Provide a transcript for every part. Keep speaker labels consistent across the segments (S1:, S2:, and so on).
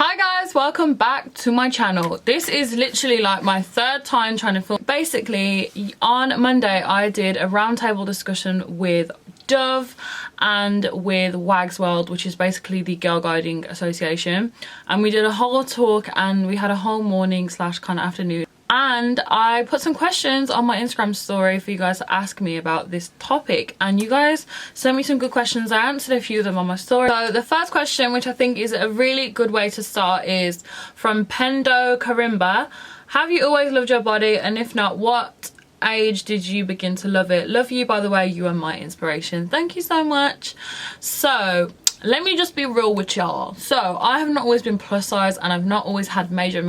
S1: Hi guys, welcome back to my channel. This is literally like my third time trying to film. Basically, on Monday I did a roundtable discussion with Dove and with WAGGS World, which is basically the Girl Guiding Association, and we did a whole talk and we had a whole morning slash kind of afternoon, and I put some questions on my Instagram story for you guys to ask me about this topic, and you guys sent me some good questions. I answered a few of them on my story. So the first question, which I think is a really good way to start, is from Pendo Karimba. Have you always loved your body, and if not, what age did you begin to love it? Love you, by the way, you are my inspiration. Thank you so much. So let me just be real with y'all. So I have not always been plus size, and I've not always had major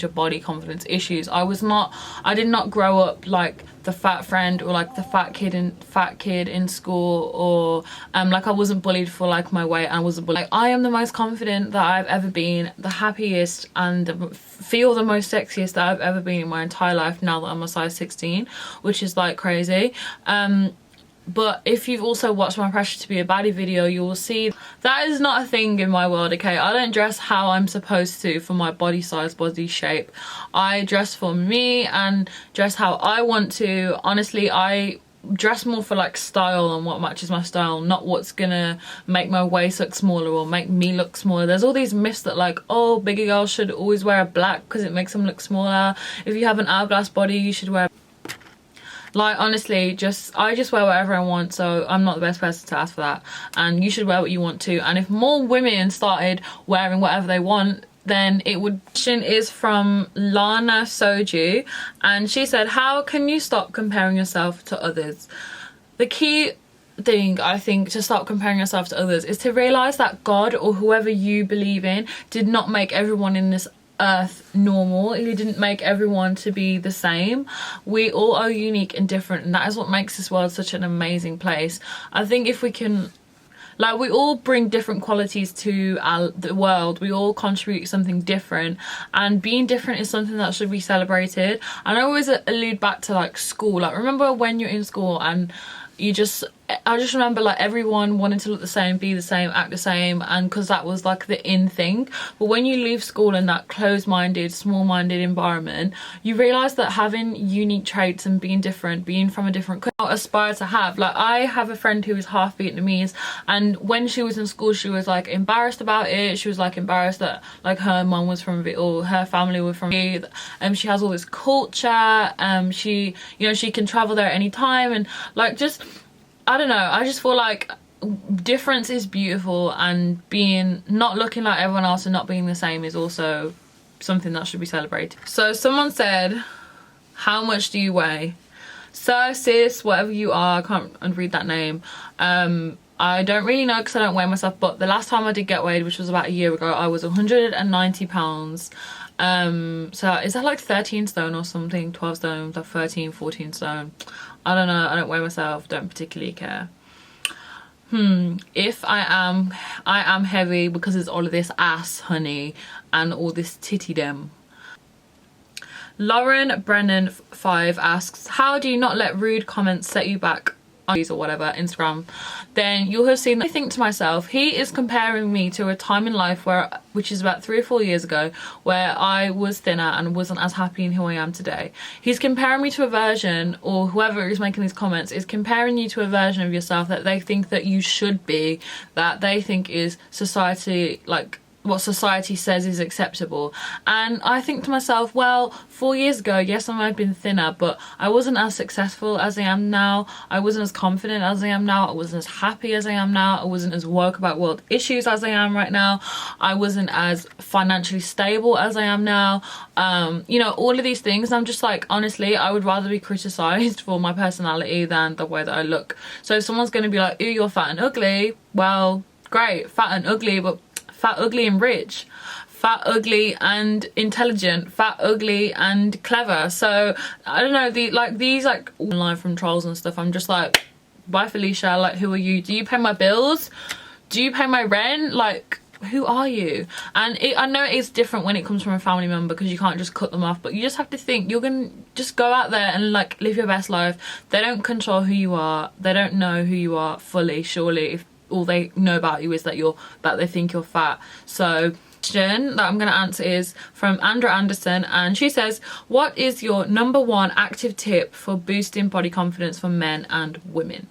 S1: body confidence issues. I did not grow up like the fat friend or like the fat kid in school, or like I wasn't bullied for like my weight. I wasn't bullied. Like, I am the most confident that I've ever been, the happiest, and feel the most sexiest that I've ever been in my entire life now that I'm a size 16, which is like crazy. But if you've also watched my Pressure to be a Baddie video, you will see that is not a thing in my world, okay? I don't dress how I'm supposed to for my body size, body shape. I dress for me and dress how I want to. Honestly, I dress more for like style and what matches my style, not what's gonna make my waist look smaller or make me look smaller. There's all these myths that like, oh, bigger girls should always wear a black because it makes them look smaller. If you have an hourglass body, you should wear. Like, honestly, I just wear whatever I want, so I'm not the best person to ask for that, and you should wear what you want to. And if more women started wearing whatever they want, then it would. Question is from Lana Soju, and she said, how can you stop comparing yourself to others? The key thing, I think, to stop comparing yourself to others is to realize that God, or whoever you believe in, did not make everyone in this earth normal. He didn't make everyone to be the same. We all are unique and different, and that is what makes this world such an amazing place. I think if we can, like, we all bring different qualities to the world. We all contribute something different, and being different is something that should be celebrated. And I always allude back to like school. Like, remember when you're in school and I just remember like everyone wanted to look the same, be the same, act the same, and because that was like the in thing. But when you leave school in that closed-minded, small-minded environment, you realise that having unique traits and being different, being from a different country, I aspire to have. Like, I have a friend who is half Vietnamese, and when she was in school, she was like embarrassed about it. She was like embarrassed that like her mum was from or her family were from she has all this culture. She, you know, she can travel there anytime, and like, just, I don't know, I just feel like difference is beautiful, and being not looking like everyone else and not being the same is also something that should be celebrated. So someone said, how much do you weigh? Sir, sis, whatever you are, I can't read that name. I don't really know because I don't weigh myself, but the last time I did get weighed, which was about a year ago, I was 190 pounds. So is that like 13 stone or something? 12 stone, like 13, 14 stone. I don't know, I don't weigh myself, don't particularly care. If I am heavy because it's all of this ass, honey, and all this titty dem. Lauren Brennan 5 asks, how do you not let rude comments set you back on or whatever, Instagram? Then you'll have seen that. I think to myself, he is comparing me to a time in life which is about 3 or 4 years ago, where I was thinner and wasn't as happy in who I am today. He's comparing me to a version, or whoever is making these comments is comparing you to a version of yourself that they think that you should be, that they think is society, like what society says is acceptable. And I think to myself, well, 4 years ago, yes, I might have been thinner, but I wasn't as successful as I am now. I wasn't as confident as I am now. I wasn't as happy as I am now. I wasn't as woke about world issues as I am right now. I wasn't as financially stable as I am now. You know, all of these things. And I'm just like, honestly, I would rather be criticized for my personality than the way that I look. So if someone's going to be like, ooh, you're fat and ugly, well, great, fat and ugly, but fat, ugly and rich, fat, ugly and intelligent, fat, ugly and clever. So I don't know, these online from trolls and stuff, I'm just like, bye Felicia, like, who are you? Do you pay my bills? Do you pay my rent? Like, who are you? And I know it's different when it comes from a family member, because you can't just cut them off, but you just have to think, you're gonna just go out there and like live your best life. They don't control who you are. They don't know who you are fully, surely, if all they know about you is that they think you're fat. So Question that I'm going to answer is from Andra Anderson, and she says, what is your #1 active tip for boosting body confidence for men and women?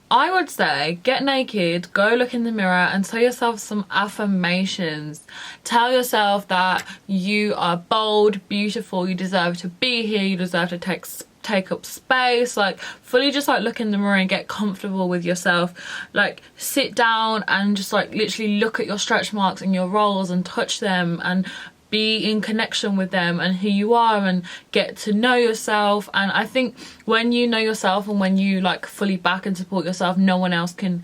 S1: I would say get naked, go look in the mirror and tell yourself some affirmations. Tell yourself that you are bold, beautiful, you deserve to be here, you deserve to take up space. Like, fully just like look in the mirror and get comfortable with yourself. Like, sit down and just like literally look at your stretch marks and your rolls and touch them and be in connection with them and who you are, and get to know yourself. And I think when you know yourself and when you like fully back and support yourself, no one else can,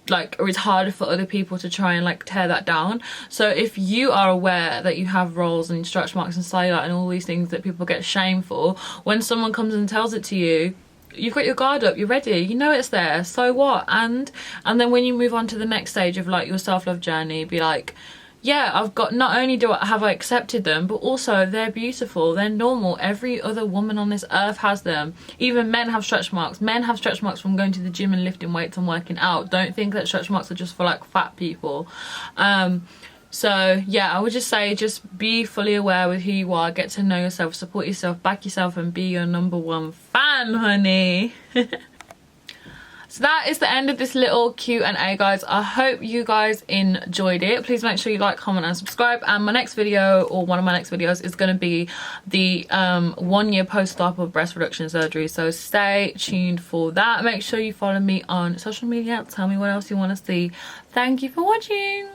S1: like, or it's harder for other people to try and like tear that down. So if you are aware that you have rolls and stretch marks and cellulite and all these things that people get shamed for, when someone comes and tells it to you, you've got your guard up, you're ready, you know it's there, so what? And then when you move on to the next stage of like your self-love journey, be like, yeah, I've got, not only have I accepted them, but also they're beautiful, they're normal. Every other woman on this earth has them. Even men have stretch marks. Men have stretch marks from going to the gym and lifting weights and working out. Don't think that stretch marks are just for like fat people. So yeah, I would just say, just be fully aware with who you are, get to know yourself, support yourself, back yourself, and be your #1 fan, honey. So that is the end of this little Q&A, guys. I hope you guys enjoyed it. Please make sure you like, comment and subscribe. And my next video, or one of my next videos, is going to be the 1 year post-op of breast reduction surgery. So stay tuned for that. Make sure you follow me on social media. Tell me what else you want to see. Thank you for watching.